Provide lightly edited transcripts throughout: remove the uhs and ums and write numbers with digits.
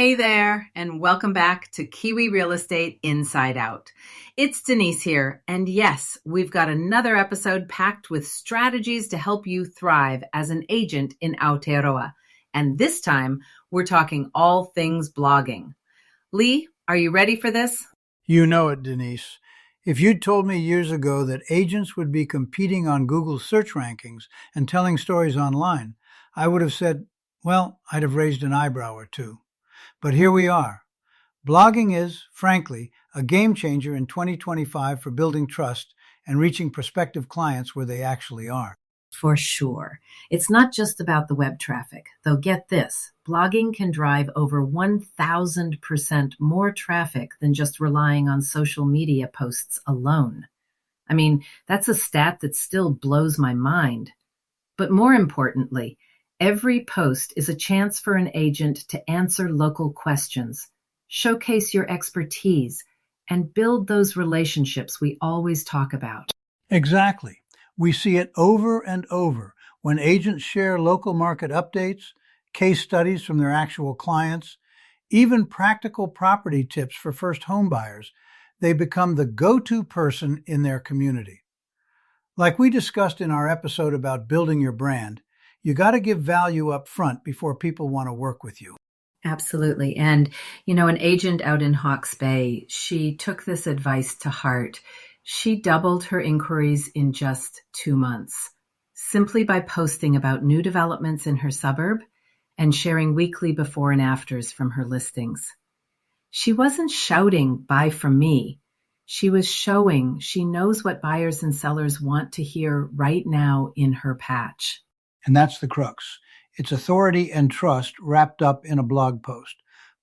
Hey there, and welcome back to Kiwi Real Estate Inside Out. It's Denise here, and yes, we've got another episode packed with strategies to help you thrive as an agent in Aotearoa. And this time, we're talking all things blogging. Lee, are you ready for this? You know it, Denise. If you'd told me years ago that agents would be competing on Google search rankings and telling stories online, I would have said, well, I'd have raised an eyebrow or two. But here we are. Blogging is, frankly, a game changer in 2025 for building trust and reaching prospective clients where they actually are. For sure. It's not just about the web traffic, though get this, blogging can drive over 1,000% more traffic than just relying on social media posts alone. I mean, that's a stat that still blows my mind. But more importantly, every post is a chance for an agent to answer local questions, showcase your expertise, and build those relationships we always talk about. Exactly. We see it over and over when agents share local market updates, case studies from their actual clients, even practical property tips for first home buyers. They become the go-to person in their community. Like we discussed in our episode about building your brand, you got to give value up front before people want to work with you. Absolutely. And, an agent out in Hawke's Bay, she took this advice to heart. She doubled her inquiries in just 2 months, simply by posting about new developments in her suburb and sharing weekly before and afters from her listings. She wasn't shouting, "Buy from me." She was showing she knows what buyers and sellers want to hear right now in her patch. And that's the crux. It's authority and trust wrapped up in a blog post.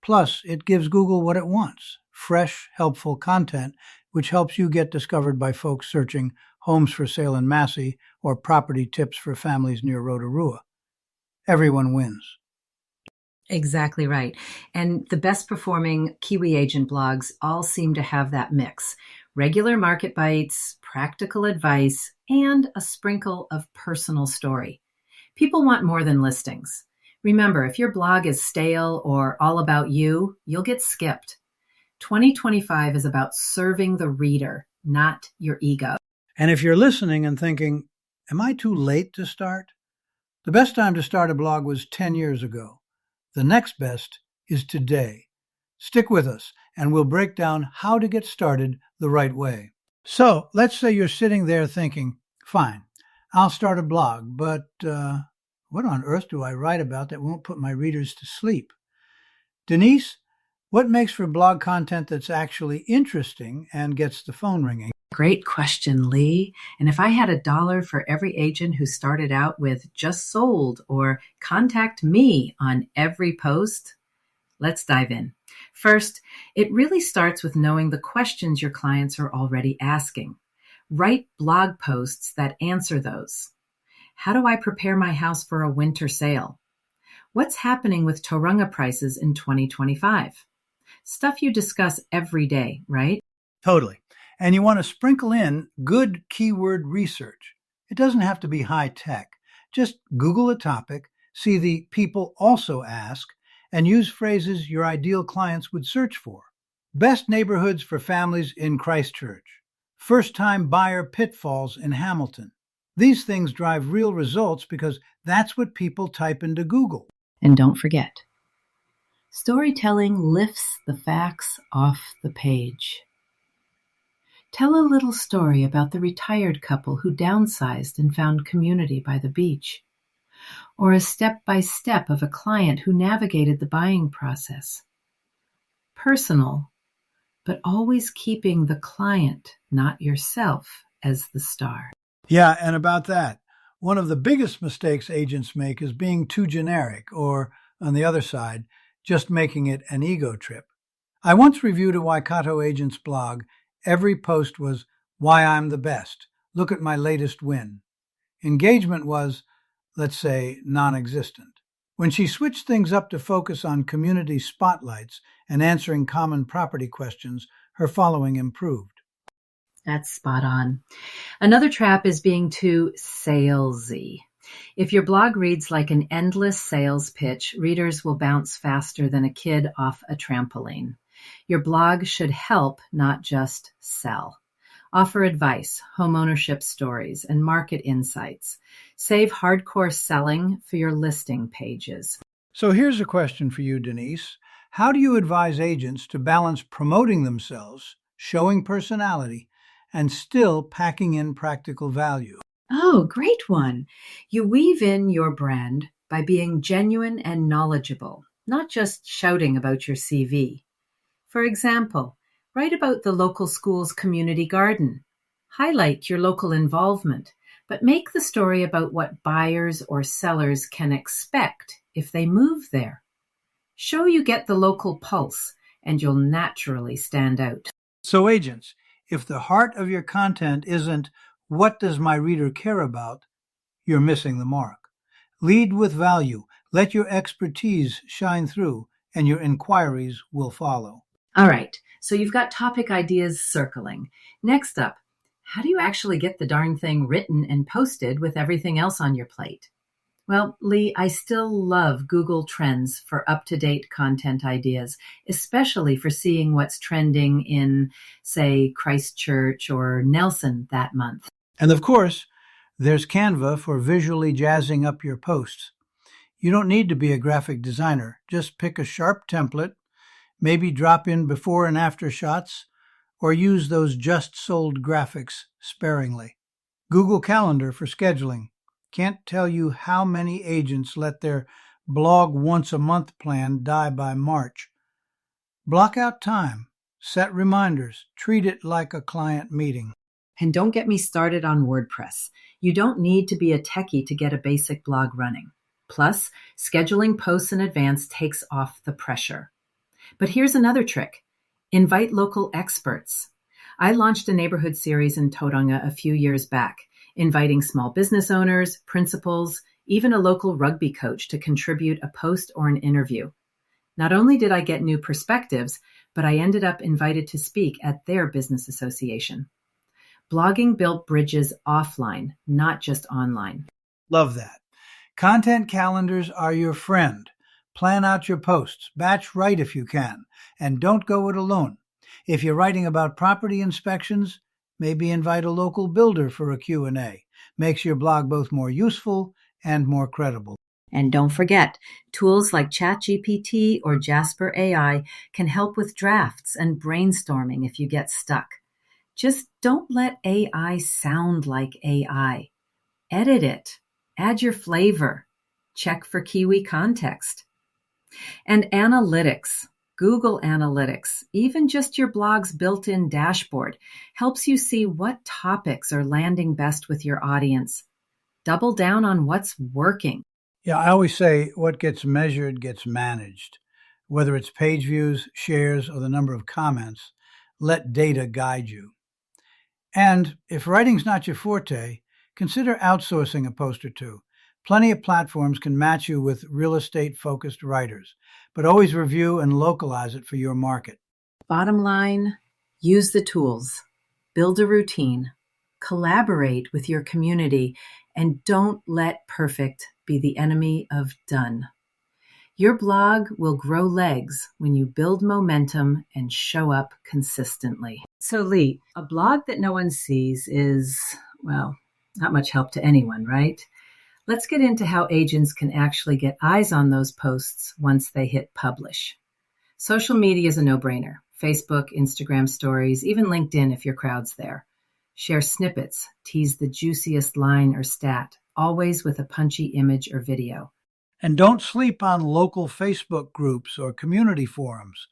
Plus, it gives Google what it wants, fresh, helpful content, which helps you get discovered by folks searching homes for sale in Massey or property tips for families near Rotorua. Everyone wins. Exactly right. And the best performing Kiwi agent blogs all seem to have that mix. Regular market bites, practical advice, and a sprinkle of personal story. People want more than listings. Remember, if your blog is stale or all about you, you'll get skipped. 2025 is about serving the reader, not your ego. And if you're listening and thinking, am I too late to start? The best time to start a blog was 10 years ago. The next best is today. Stick with us, and we'll break down how to get started the right way. So let's say you're sitting there thinking, fine, I'll start a blog, but what on earth do I write about that won't put my readers to sleep? Denise, what makes for blog content that's actually interesting and gets the phone ringing? Great question, Lee. And if I had $1 for every agent who started out with "just sold" or "contact me" on every post, let's dive in. First, it really starts with knowing the questions your clients are already asking. Write blog posts that answer those. How do I prepare my house for a winter sale? What's happening with Tauranga prices in 2025? Stuff you discuss every day, right? Totally. And you want to sprinkle in good keyword research. It doesn't have to be high tech. Just Google a topic, see the "people also ask," and use phrases your ideal clients would search for. Best neighborhoods for families in Christchurch. First-time buyer pitfalls in Hamilton. These things drive real results because that's what people type into Google. And don't forget, storytelling lifts the facts off the page. Tell a little story about the retired couple who downsized and found community by the beach, or a step-by-step of a client who navigated the buying process. Personal, but always keeping the client, not yourself, as the star. Yeah, and about that, one of the biggest mistakes agents make is being too generic, or, on the other side, just making it an ego trip. I once reviewed a Waikato agent's blog. Every post was, "Why I'm the best. Look at my latest win." Engagement was, let's say, non-existent. When she switched things up to focus on community spotlights and answering common property questions, her following improved. That's spot on. Another trap is being too salesy. If your blog reads like an endless sales pitch, readers will bounce faster than a kid off a trampoline. Your blog should help, not just sell. Offer advice, homeownership stories, and market insights. Save hardcore selling for your listing pages. So here's a question for you, Denise. How do you advise agents to balance promoting themselves, showing personality, and still packing in practical value? Oh, great one. You weave in your brand by being genuine and knowledgeable, not just shouting about your CV. For example, write about the local school's community garden. Highlight your local involvement, but make the story about what buyers or sellers can expect if they move there. Show you get the local pulse, and you'll naturally stand out. So agents, if the heart of your content isn't what does my reader care about, you're missing the mark. Lead with value. Let your expertise shine through, and your inquiries will follow. All right, so you've got topic ideas circling. Next up, how do you actually get the darn thing written and posted with everything else on your plate? Well, Lee, I still love Google Trends for up-to-date content ideas, especially for seeing what's trending in, say, Christchurch or Nelson that month. And of course, there's Canva for visually jazzing up your posts. You don't need to be a graphic designer. Just pick a sharp template, maybe drop in before and after shots, or use those just sold graphics sparingly. Google Calendar for scheduling. Can't tell you how many agents let their blog once a month plan die by March. Block out time, set reminders, treat it like a client meeting. And don't get me started on WordPress. You don't need to be a techie to get a basic blog running. Plus, scheduling posts in advance takes off the pressure. But here's another trick. Invite local experts. I launched a neighborhood series in Tauranga a few years back, inviting small business owners, principals, even a local rugby coach to contribute a post or an interview. Not only did I get new perspectives, but I ended up invited to speak at their business association. Blogging built bridges offline, not just online. Love that. Content calendars are your friend. Plan out your posts, batch write if you can, and don't go it alone. If you're writing about property inspections, maybe invite a local builder for a Q&A. Makes your blog both more useful and more credible. And don't forget, tools like ChatGPT or Jasper AI can help with drafts and brainstorming if you get stuck. Just don't let AI sound like AI. Edit it. Add your flavor. Check for Kiwi context. And analytics, Google Analytics, even just your blog's built-in dashboard, helps you see what topics are landing best with your audience. Double down on what's working. Yeah, I always say what gets measured gets managed. Whether it's page views, shares, or the number of comments, let data guide you. And if writing's not your forte, consider outsourcing a post or two. Plenty of platforms can match you with real estate-focused writers, but always review and localize it for your market. Bottom line, use the tools, build a routine, collaborate with your community, and don't let perfect be the enemy of done. Your blog will grow legs when you build momentum and show up consistently. So Lee, a blog that no one sees is, well, not much help to anyone, right? Let's get into how agents can actually get eyes on those posts once they hit publish. Social media is a no-brainer. Facebook, Instagram stories, even LinkedIn if your crowd's there. Share snippets, tease the juiciest line or stat, always with a punchy image or video. And don't sleep on local Facebook groups or community forums.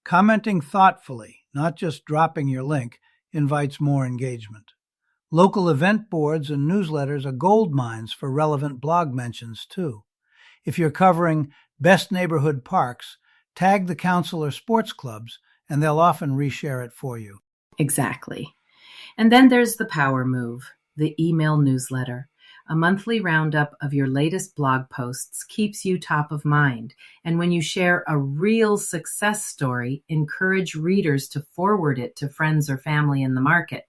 Commenting thoughtfully, not just dropping your link, invites more engagement. Local event boards and newsletters are gold mines for relevant blog mentions, too. If you're covering best neighborhood parks, tag the council or sports clubs, and they'll often reshare it for you. Exactly. And then there's the power move, the email newsletter. A monthly roundup of your latest blog posts keeps you top of mind. And when you share a real success story, encourage readers to forward it to friends or family in the market.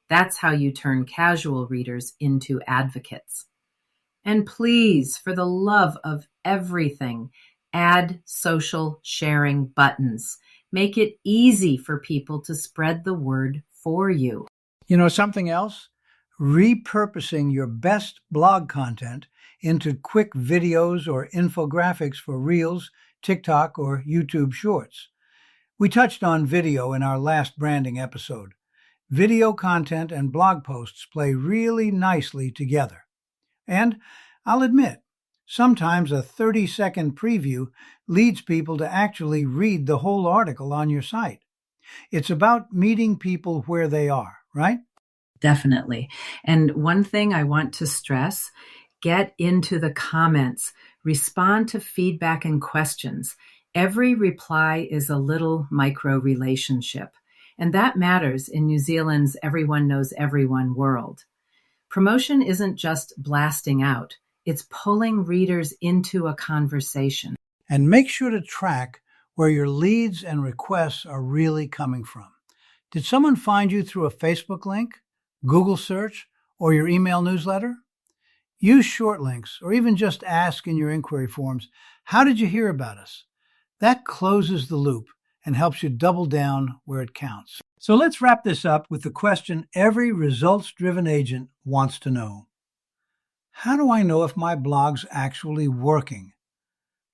That's how you turn casual readers into advocates. And please, for the love of everything, add social sharing buttons. Make it easy for people to spread the word for you. You know something else? Repurposing your best blog content into quick videos or infographics for Reels, TikTok, or YouTube Shorts. We touched on video in our last branding episode. Video content and blog posts play really nicely together. And I'll admit, sometimes a 30-second preview leads people to actually read the whole article on your site. It's about meeting people where they are, right? Definitely. And one thing I want to stress, get into the comments, respond to feedback and questions. Every reply is a little micro relationship. And that matters in New Zealand's everyone knows everyone world. Promotion isn't just blasting out, it's pulling readers into a conversation. And make sure to track where your leads and requests are really coming from. Did someone find you through a Facebook link, Google search, or your email newsletter? Use short links or even just ask in your inquiry forms, how did you hear about us? That closes the loop and helps you double down where it counts. So let's wrap this up with the question every results-driven agent wants to know. How do I know if my blog's actually working?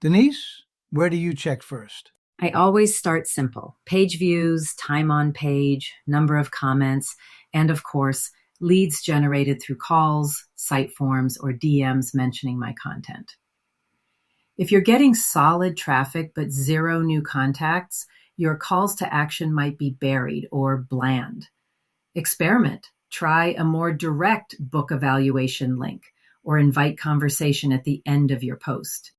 Denise, where do you check first? I always start simple. Page views, time on page, number of comments, and of course, leads generated through calls, site forms, or DMs mentioning my content. If you're getting solid traffic but zero new contacts, your calls to action might be buried or bland. Experiment. Try a more direct book evaluation link or invite conversation at the end of your post.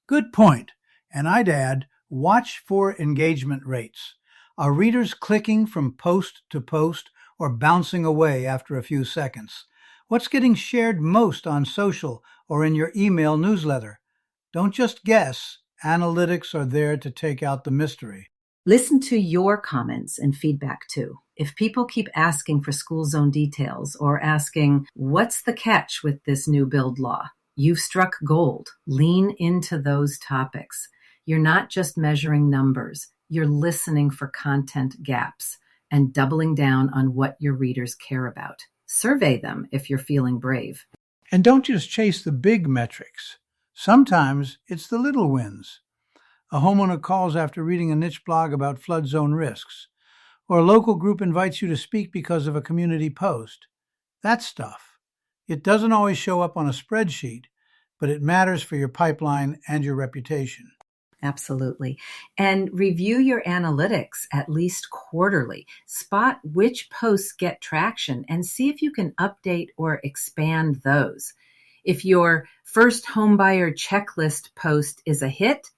Good point. And I'd add, watch for engagement rates. Are readers clicking from post to post or bouncing away after a few seconds? What's getting shared most on social or in your email newsletter? Don't just guess. Analytics are there to take out the mystery. Listen to your comments and feedback too. If people keep asking for school zone details or asking, what's the catch with this new build law? You've struck gold. Lean into those topics. You're not just measuring numbers. You're listening for content gaps and doubling down on what your readers care about. Survey them if you're feeling brave. And don't just chase the big metrics. Sometimes it's the little wins. A homeowner calls after reading a niche blog about flood zone risks, or a local group invites you to speak because of a community post. That stuff. It doesn't always show up on a spreadsheet, but it matters for your pipeline and your reputation. Absolutely. And review your analytics at least quarterly. Spot which posts get traction and see if you can update or expand those. If your first homebuyer checklist post is a hit,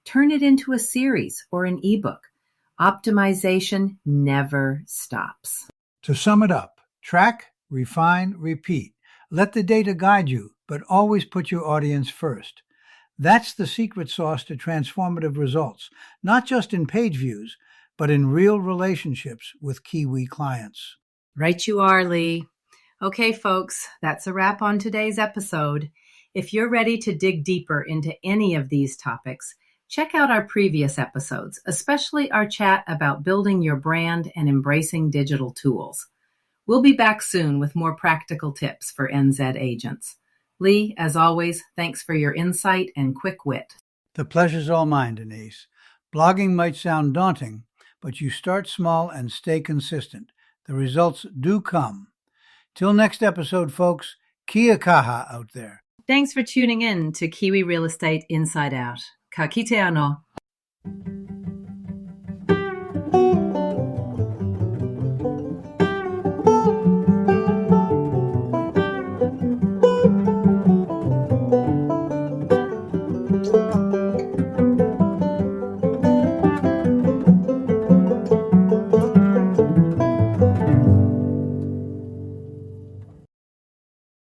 turn it into a series or an ebook. Optimization never stops. To sum it up, track, refine, repeat. Let the data guide you, but always put your audience first. That's the secret sauce to transformative results, not just in page views, but in real relationships with Kiwi clients. Right you are, Lee. Okay, folks, that's a wrap on today's episode. If you're ready to dig deeper into any of these topics, check out our previous episodes, especially our chat about building your brand and embracing digital tools. We'll be back soon with more practical tips for NZ agents. Lee, as always, thanks for your insight and quick wit. The pleasure's all mine, Denise. Blogging might sound daunting, but you start small and stay consistent. The results do come. Till next episode, folks, kia kaha out there. Thanks for tuning in to Kiwi Real Estate Inside Out. Ka kite anō.